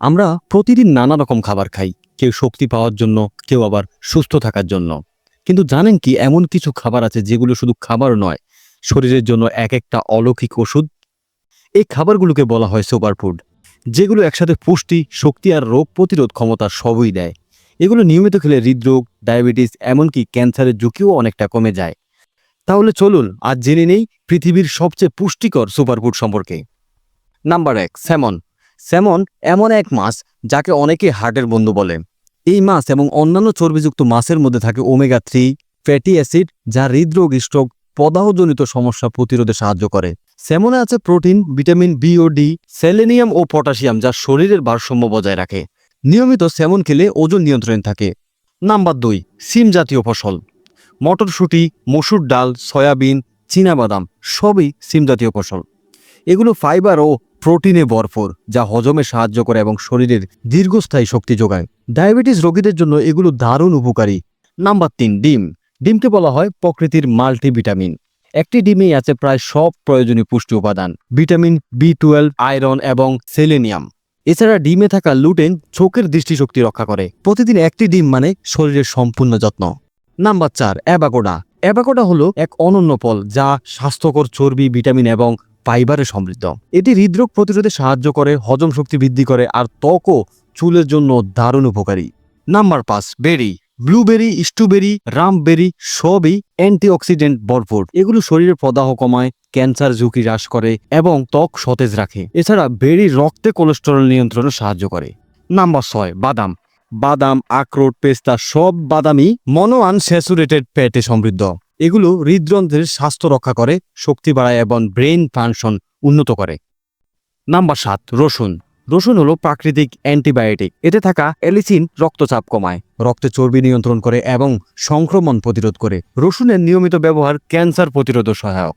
আমরা প্রতিদিন নানা রকম খাবার খাই, কেউ শক্তি পাওয়ার জন্য, কেউ আবার সুস্থ থাকার জন্য। কিন্তু জানেন কি, এমন কিছু খাবার আছে যেগুলো শুধু খাবার নয়, শরীরের জন্য এক একটা অলৌকিক ওষুধ। এই খাবারগুলোকে বলা হয় সুপারফুড, যেগুলো একসাথে পুষ্টি, শক্তি আর রোগ প্রতিরোধ ক্ষমতা সবই দেয়। এগুলো নিয়মিত খেলে হৃদরোগ, ডায়াবেটিস, এমনকি ক্যান্সারের ঝুঁকিও অনেকটা কমে যায়। তাহলে চলুন আজ জেনে নেই পৃথিবীর সবচেয়ে পুষ্টিকর সুপারফুড সম্পর্কে। Number 1, salmon. স্যামন এমন এক মাছ যাকে অনেকে হার্টের বন্ধু বলে। এই মাছ এবং অন্যান্য চর্বিযুক্ত মাছের মধ্যে থাকে ওমেগা 3 ফ্যাটি অ্যাসিড, যা হৃদরোগ, স্ট্রোক, প্রদাহজনিত সমস্যা প্রতিরোধে সাহায্য করে। স্যামনে আছে প্রোটিন, ভিটামিন বি ও ডি, সেলেনিয়াম ও পটাশিয়াম, যা শরীরের ভারসাম্য বজায় রাখে। নিয়মিত স্যামন খেলে ওজন নিয়ন্ত্রণে থাকে। নাম্বার 2, সিম জাতীয় ফসল। মটরশুঁটি, মসুর ডাল, সয়াবিন, চীনাবাদাম সবই সিম জাতীয় ফসল। এগুলো ফাইবার ও প্রোটিনে ভরপুর, যা হজমে সাহায্য করে এবং শরীরের দীর্ঘস্থায়ী শক্তি যোগায়। ডায়াবেটিস রোগীদের জন্য এগুলো দারুণ উপকারী। নাম্বার 3, ডিম। ডিমকে বলা হয় প্রকৃতির মাল্টিভিটামিন। একটি ডিমেই আছে প্রায় সব প্রয়োজনীয় পুষ্টি উপাদান, ভিটামিন বি12, আয়রন এবং সেলেনিয়াম। এছাড়া ডিমে থাকা লুটেন চোখের দৃষ্টিশক্তি রক্ষা করে। প্রতিদিন একটি ডিম মানে শরীরের সম্পূর্ণ যত্ন। Number 4, avocado. অ্যাভাকাডো হলো এক অনন্য ফল যা স্বাস্থ্যকর চর্বি, ভিটামিন এবং ফাইবারে সমৃদ্ধ। এটি হৃদরোগ প্রতিরোধে সাহায্য করে, হজম শক্তি বৃদ্ধি করে আর ত্বক ও চুলের জন্য দারুণ উপকারী। নাম্বার 5, বেরি। ব্লুবেরি, স্ট্রবেরি, রামবেরি সবই অ্যান্টিঅক্সিডেন্ট ভরপুর। এগুলো শরীরের প্রদাহ কমায়, ক্যান্সার ঝুঁকি হ্রাস করে এবং ত্বক সতেজ রাখে। এছাড়া বেরি রক্তে কোলেস্টেরল নিয়ন্ত্রণে সাহায্য করে। নাম্বার 6, বাদাম। বাদাম, আখরোট, পেস্তা সব বাদামই মনো আনস্যাচুরেটেড ফ্যাটে সমৃদ্ধ। এগুলো হৃদযন্ত্রের স্বাস্থ্য রক্ষা করে, শক্তি বাড়ায় এবং ব্রেইন ফাংশন উন্নত করে। নাম্বার 7, রসুন। রসুন হলো প্রাকৃতিক অ্যান্টিবায়োটিক। এতে থাকা অ্যালিসিন রক্তচাপ কমায়, রক্তে চর্বি নিয়ন্ত্রণ করে এবং সংক্রমণ প্রতিরোধ করে। রসুনের নিয়মিত ব্যবহার ক্যান্সার প্রতিরোধে সহায়ক।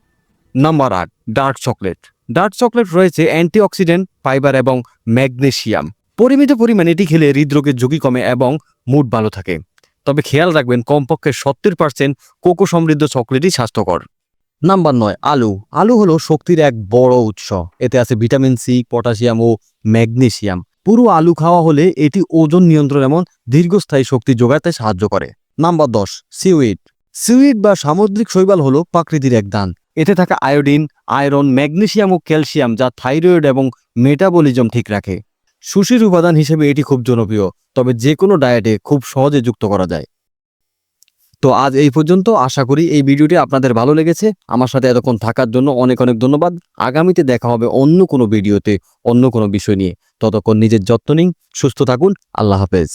Number 8, dark chocolate. Dark chocolate রয়েছে অ্যান্টিঅক্সিডেন্ট, ফাইবার এবং ম্যাগনেসিয়াম। পরিমিত পরিমাণে এটি খেলে হৃদরোগের ঝুঁকি কমে এবং মুড ভালো থাকে। তবে খেয়াল রাখবেন, কমপক্ষে 70% কোকো সমৃদ্ধ চকলেটই স্বাস্থ্যকর। নাম্বার 9, আলু। আলু হলো শক্তির এক বড় উৎস। এতে আছে ভিটামিন সি, পটাশিয়াম ও ম্যাগনেসিয়াম। পুরো আলু খাওয়া হলে এটি ওজন নিয়ন্ত্রণ এবং দীর্ঘস্থায়ী শক্তি যোগাতে সাহায্য করে। Number 10, seaweed. সিউইড বা সামুদ্রিক শৈবাল হলো প্রাকৃতির এক দান। এতে থাকা আয়োডিন, আয়রন, ম্যাগনেসিয়াম ও ক্যালসিয়াম, যা থাইরয়েড এবং মেটাবলিজম ঠিক রাখে। সুশির উপাদান হিসেবে এটি খুব জনপ্রিয়, তবে যে কোনো ডায়েটে খুব সহজে যুক্ত করা যায়। তো আজ এই পর্যন্ত। আশা করি এই ভিডিওটি আপনাদের ভালো লেগেছে। আমার সাথে এতক্ষণ থাকার জন্য অনেক অনেক ধন্যবাদ। আগামীতে দেখা হবে অন্য কোনো ভিডিওতে, অন্য কোনো বিষয় নিয়ে। ততক্ষণ নিজের যত্ন নিন, সুস্থ থাকুন। আল্লাহ হাফেজ।